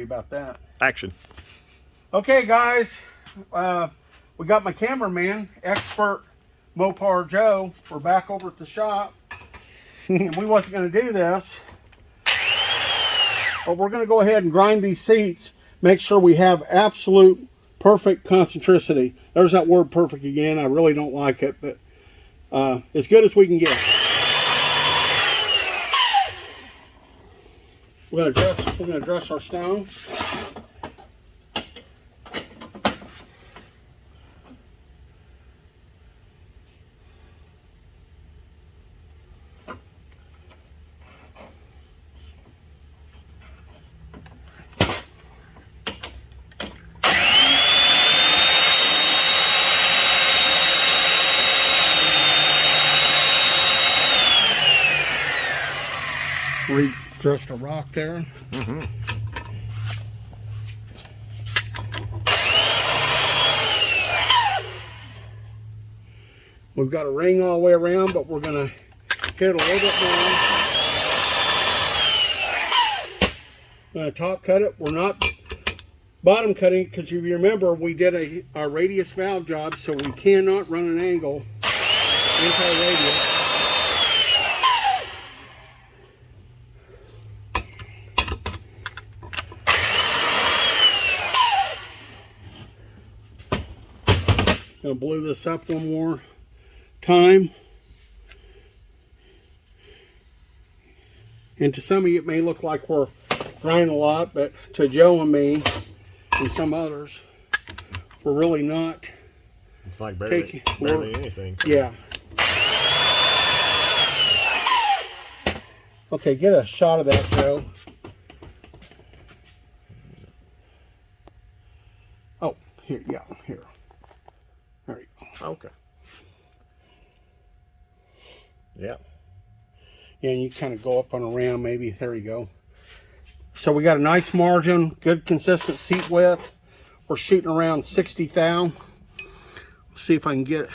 About that. Action. Okay, guys, we got my cameraman, expert Mopar Joe. We're back over at the shop, and we wasn't going to do this, but we're going to go ahead and grind these seats. Make sure we have absolute perfect concentricity. There's that word perfect again. I really don't like it, but as good as we can get. We're gonna address our stone. Redressed a rock there. We've got a ring all the way around, but we're going to hit it a little bit more. Going to top cut it. We're not bottom cutting because if you remember, we did our radius valve job, so we cannot run an angle into our radius. Gonna blow this up one more time. And to some of you it may look like we're grinding a lot, but to Joe and me and some others, we're really not. It's like barely anything. Yeah. Okay, get a shot of that, Joe. Oh, here, yeah, here. There you go. Okay. Yeah. Yeah, and you kind of go up and around maybe. There you go. So we got a nice margin, good consistent seat width. We're shooting around 60 thou. Let's see if I can get it.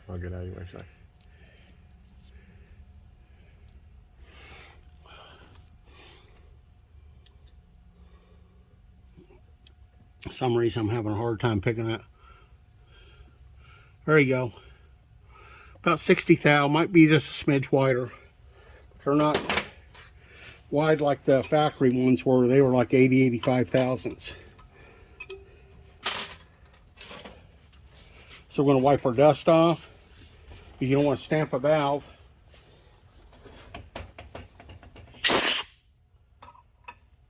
I'll get out of your way, sorry. For some reason I'm having a hard time picking it. There you go. About 60 thou, might be just a smidge wider. They're not wide like the factory ones were. They were like 80, 85 thousandths. So we're going to wipe our dust off. You don't want to stamp a valve.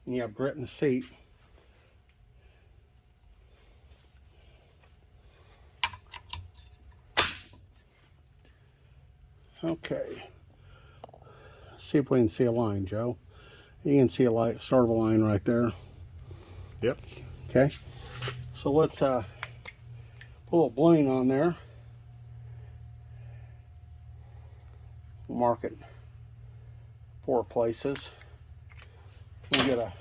And you have grit in the seat. Okay, let's see if we can see a line, Joe. You can see a light, start of a line right there. Yep. Okay, so let's put a little bling on there. We'll mark it 4 places. We'll get a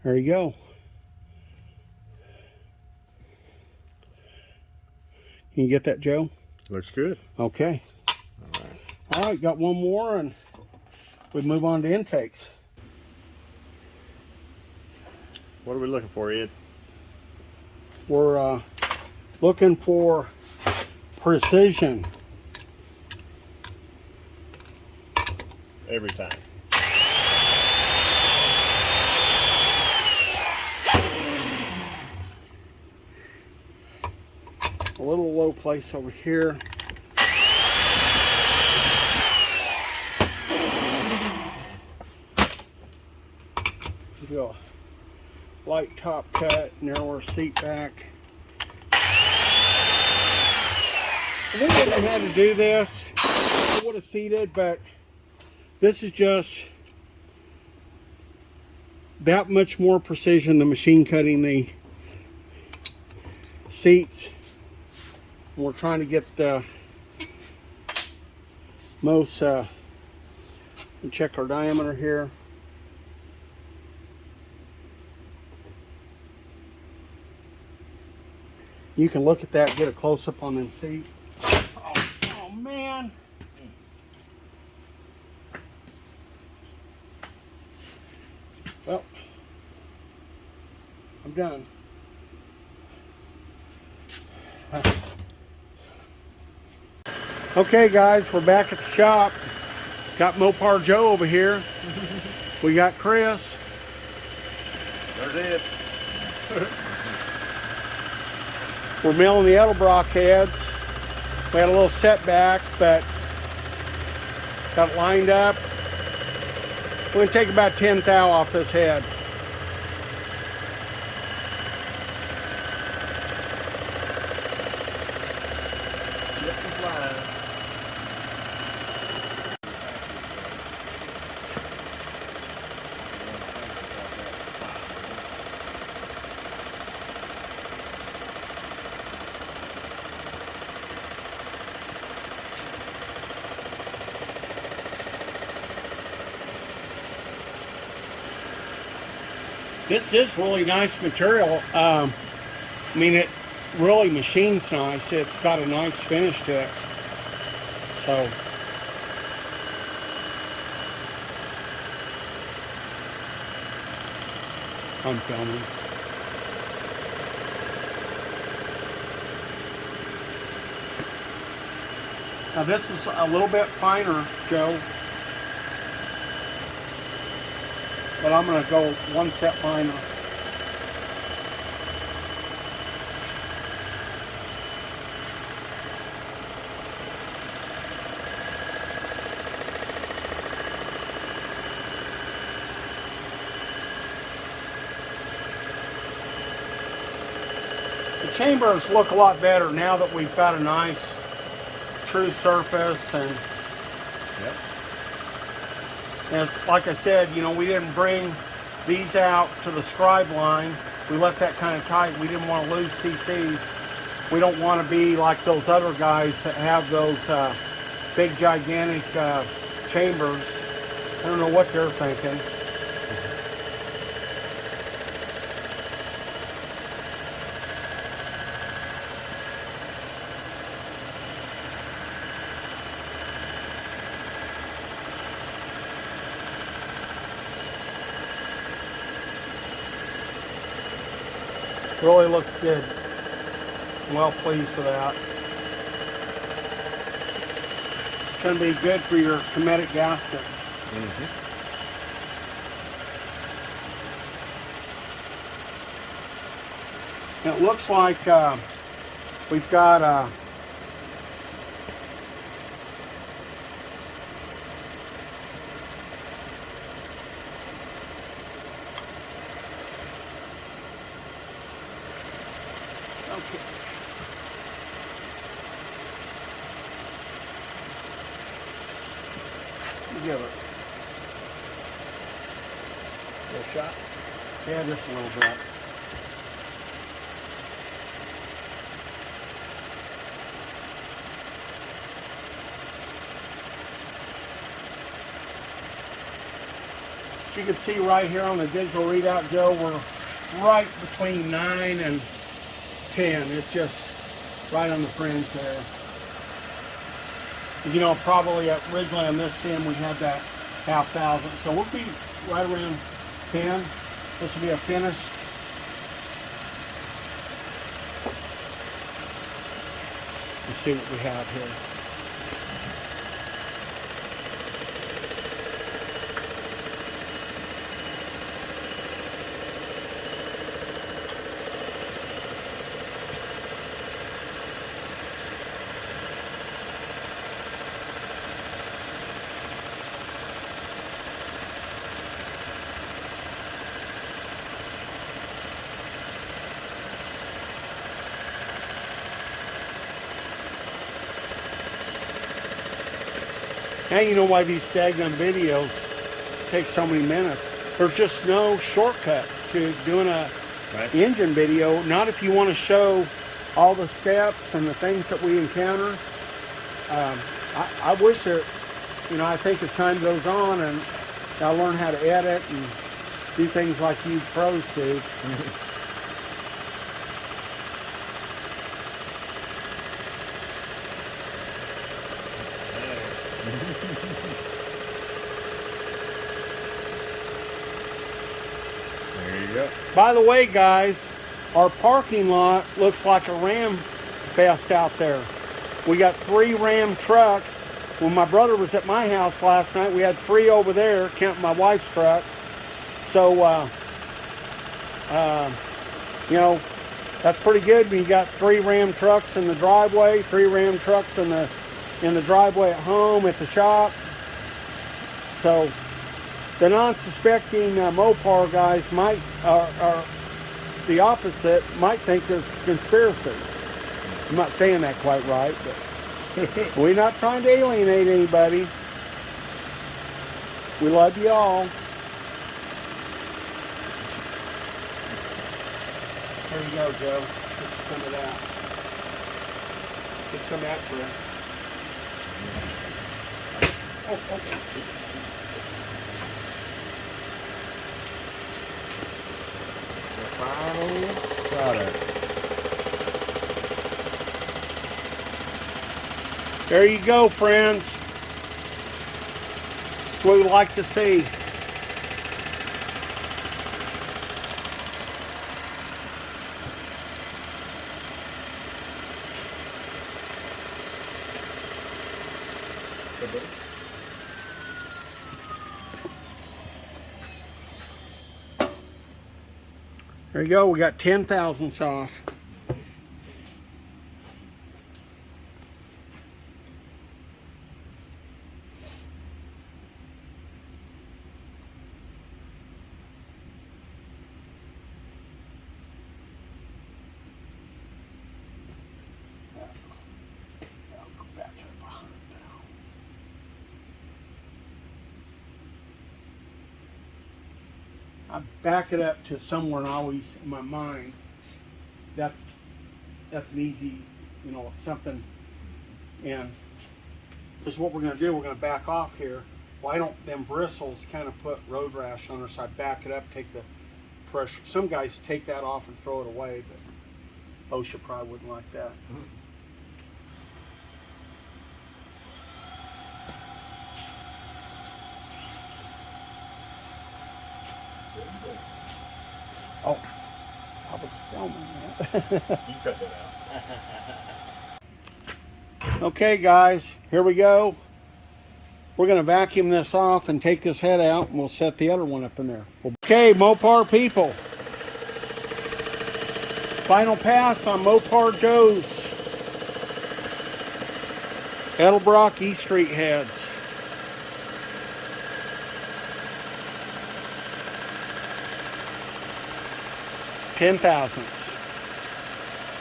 there you go. Can you get that, Joe? Looks good. Okay. All right, got one more and we move on to intakes. What are we looking for, Ed? We're looking for precision. Every time. A little low place over here. Do a light top cut, narrower seat back. I think I had to do this. I would have seated, but this is just that much more precision than machine cutting the seats. We're trying to get the most, check our diameter here. You can look at that, get a close-up on them seat. Oh man. Well, I'm done. Okay guys, we're back at the shop. Got Mopar Joe over here. We got Chris. There's it. We're milling the Edelbrock heads. We had a little setback, but got it lined up. We're going to take about 10 thou off this head. This is really nice material. I mean, it really machines nice. It's got a nice finish to it. So, I'm filming. Now this is a little bit finer, Joe. But I'm going to go one step finer. The chambers look a lot better now that we've got a nice true surface. And yep. as like I said, you know, we didn't bring these out to the scribe line. We left that kind of tight. We didn't want to lose CCs. We don't want to be like those other guys that have those big gigantic chambers. I don't know what they're thinking. Really looks good. I'm well pleased with that. It's going to be good for your hermetic gaskets. It looks like we've got give it a little shot. Yeah, just a little bit. As you can see right here on the digital readout, Joe, we're right between 9 and 10. It's just right on the fringe there. You know, probably originally on this sim we had that 5,000, so we'll be right around 10. This will be a finish. Let's see what we have here. Now you know why these stagnant videos take so many minutes. There's just no shortcut to doing a engine video. Not if you want to show all the steps and the things that we encounter. I wish that, you know, I think as time goes on and I'll learn how to edit and do things like you pros do. By the way, guys, our parking lot looks like a Ram fest out there. We got 3 Ram trucks. When my brother was at my house last night, we had 3 over there, counting my wife's truck. So, you know, that's pretty good when you got 3 Ram trucks in the driveway, 3 Ram trucks in the driveway at home, at the shop. So, the non-suspecting Mopar guys might, or the opposite, might think it's conspiracy. I'm not saying that quite right, but we're not trying to alienate anybody. We love you all. There you go, Joe. Get some of that. Get some of that for us. Oh, okay. Final product. There you go, friends. That's what we like to see. There you go. We got 10 thousandths off. I back it up to somewhere, and always in my mind, that's an easy, you know, something. And this is what we're going to do. We're going to back off here. Why don't them bristles kind of put road rash on her? So I back it up, take the pressure. Some guys take that off and throw it away, but OSHA probably wouldn't like that. Oh, I was filming that. You cut that out. Okay, guys, here we go. We're going to vacuum this off and take this head out, and we'll set the other one up in there. Okay, Mopar people. Final pass on MoparJoe's Edelbrock E Street heads. 10 thousandths.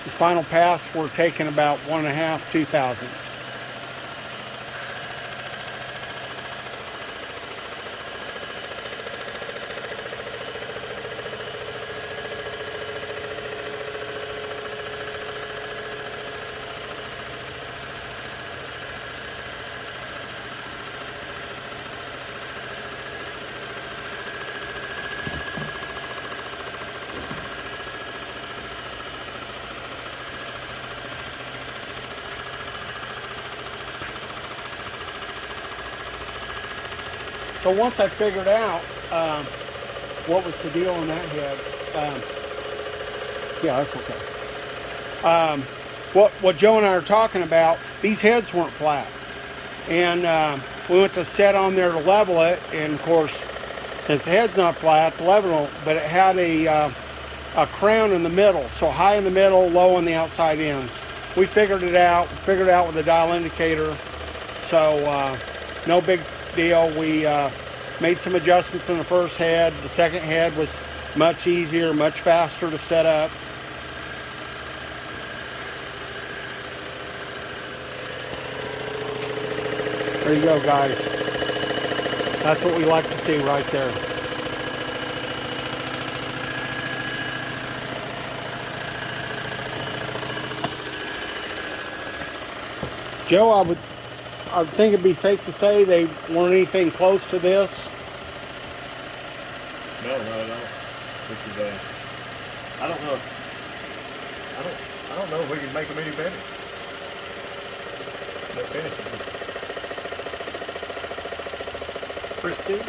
The final pass, we're taking about 1.5, 2 thousandths. So once I figured out what was the deal on that head, yeah, that's okay. What Joe and I are talking about, these heads weren't flat. And we went to set on there to level it, and of course, since the head's not flat, the level, but it had a crown in the middle. So high in the middle, low on the outside ends. We figured it out with the dial indicator. So no big deal. We made some adjustments in the first head. The second head was much easier, much faster to set up. There you go, guys. That's what we like to see right there. Joe, I think it'd be safe to say they weren't anything close to this. No, not at all. This is I don't know. I don't know if we can make them any better. The finishing. Pristine.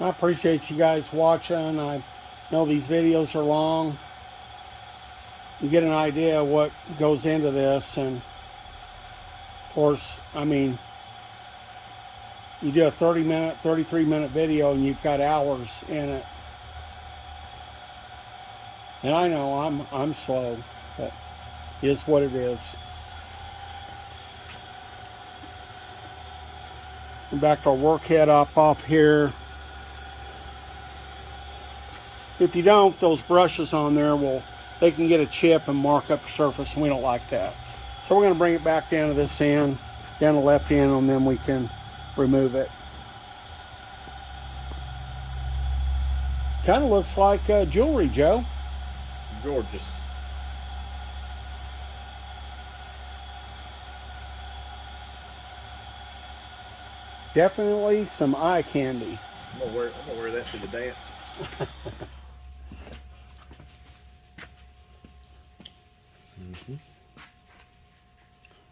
I appreciate you guys watching. I know these videos are long. You get an idea of what goes into this, and of course, I mean, you do a 30-minute, 33-minute video and you've got hours in it. And I know I'm slow, but it is what it is. We're back to our work head up off here. If you don't, those brushes on there they can get a chip and mark up your surface, and we don't like that. So we're going to bring it back down to this end, down the left end, and then we can remove it. Kind of looks like jewelry, Joe. Gorgeous. Definitely some eye candy. I'm gonna wear that to the dance.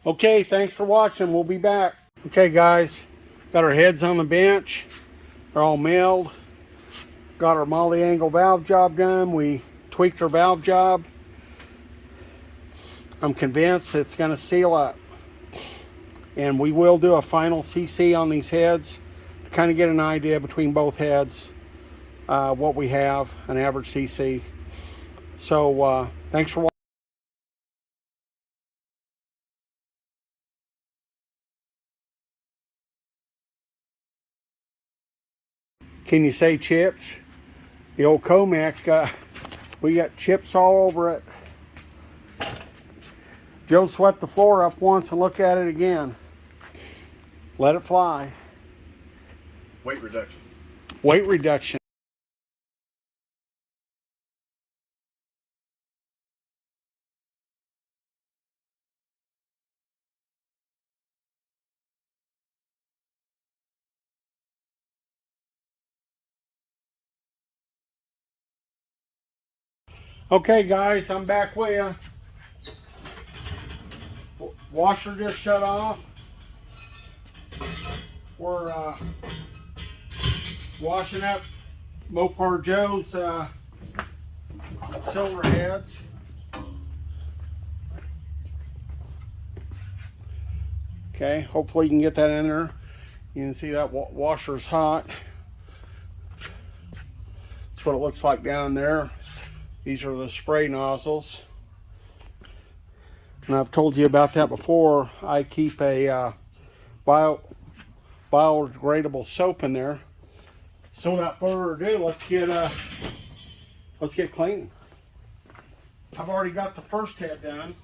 Okay, thanks for watching. We'll be back. Okay, guys, got our heads on the bench. They're all milled. Got our multi-angle valve job done. We tweaked our valve job. I'm convinced it's going to seal up. And we will do a final CC on these heads to kind of get an idea between both heads what we have, an average CC. So thanks for watching. Can you say chips? The old Comex we got chips all over it. Joe swept the floor up once and look at it again. Let it fly. Weight reduction. Weight reduction. Okay, guys, I'm back with you. Washer just shut off. We're washing up Mopar Joe's cylinder heads. Okay, hopefully you can get that in there. You can see that washer's hot. That's what it looks like down there. These are the spray nozzles. And I've told you about that before. I keep a biodegradable soap in there. So without further ado, let's get cleaning. I've already got the first head done.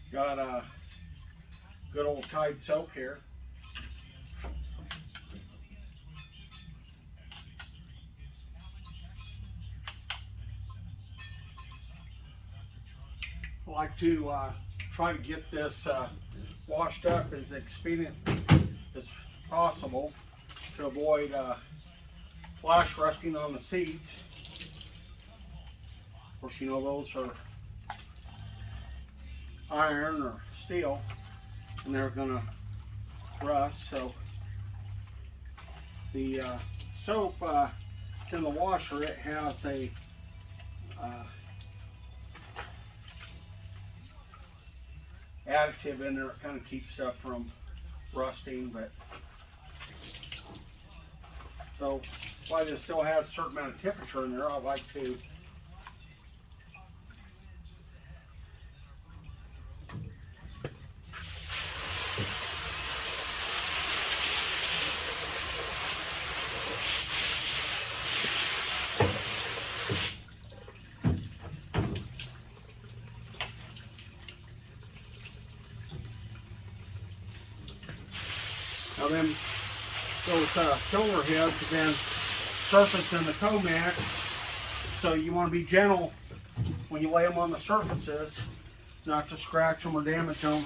Got a good old Tide soap here. I like to try to get this washed up as expedient as possible to avoid flash rusting on the seats. Of course, you know those are iron or steel and they're gonna rust, so the soap it's in the washer. It has a additive in there. It kind of keeps stuff from rusting, but so while this still has a certain amount of temperature in there, I like to Now then, those shoulder heads have been surfaced in the Comac, so you want to be gentle when you lay them on the surfaces, not to scratch them or damage them.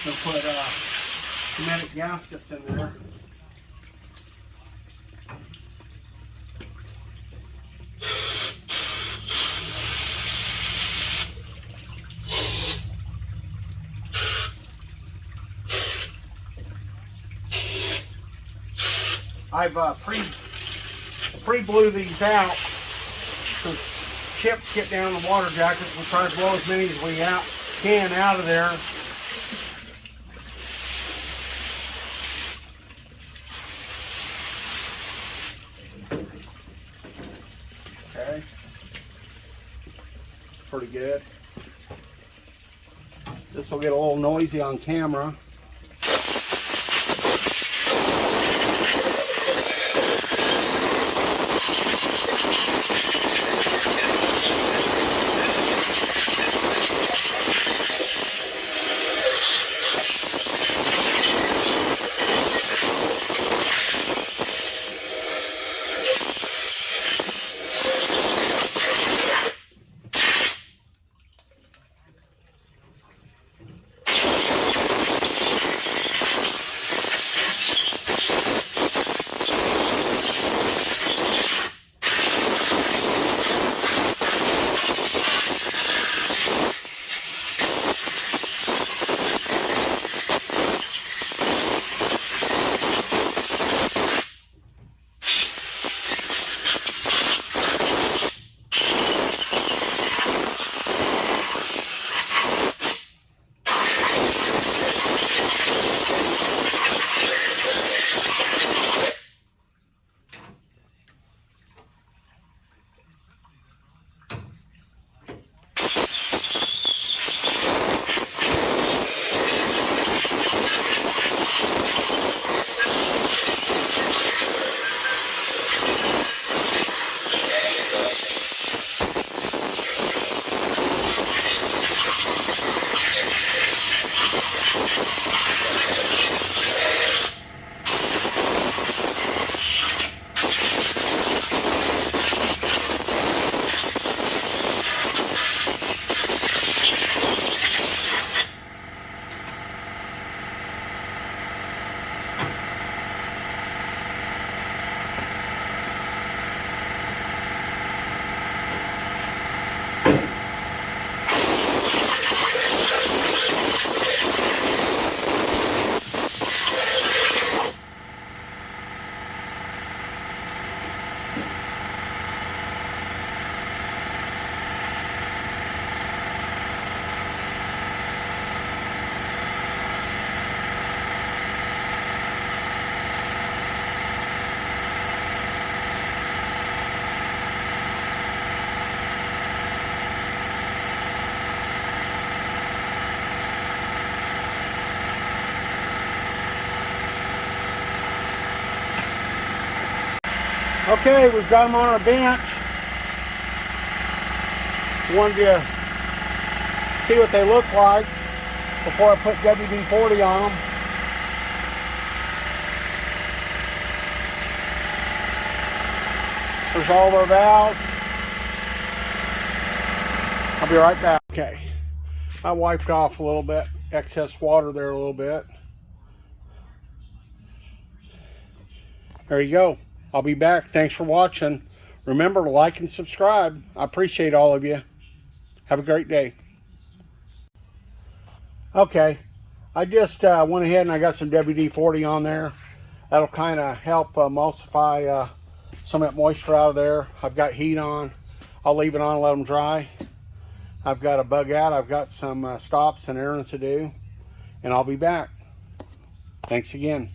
They'll put hermetic gaskets in there. I've pre-blew these out so chips get down in the water jackets. We'll try to blow as many as we can out of there. Okay, pretty good. This will get a little noisy on camera. Okay, we've got them on our bench. Wanted to see what they look like before I put WD-40 on them. There's all their valves. I'll be right back. Okay, I wiped off a little bit, excess water there a little bit. There you go. I'll be back. Thanks for watching. Remember to like and subscribe. I appreciate all of you. Have a great day. Okay, I just went ahead and I got some WD-40 on there. That'll kind of help emulsify some of that moisture out of there. I've got heat on. I'll leave it on and let them dry. I've got to bug out. I've got some stops and errands to do. And I'll be back. Thanks again.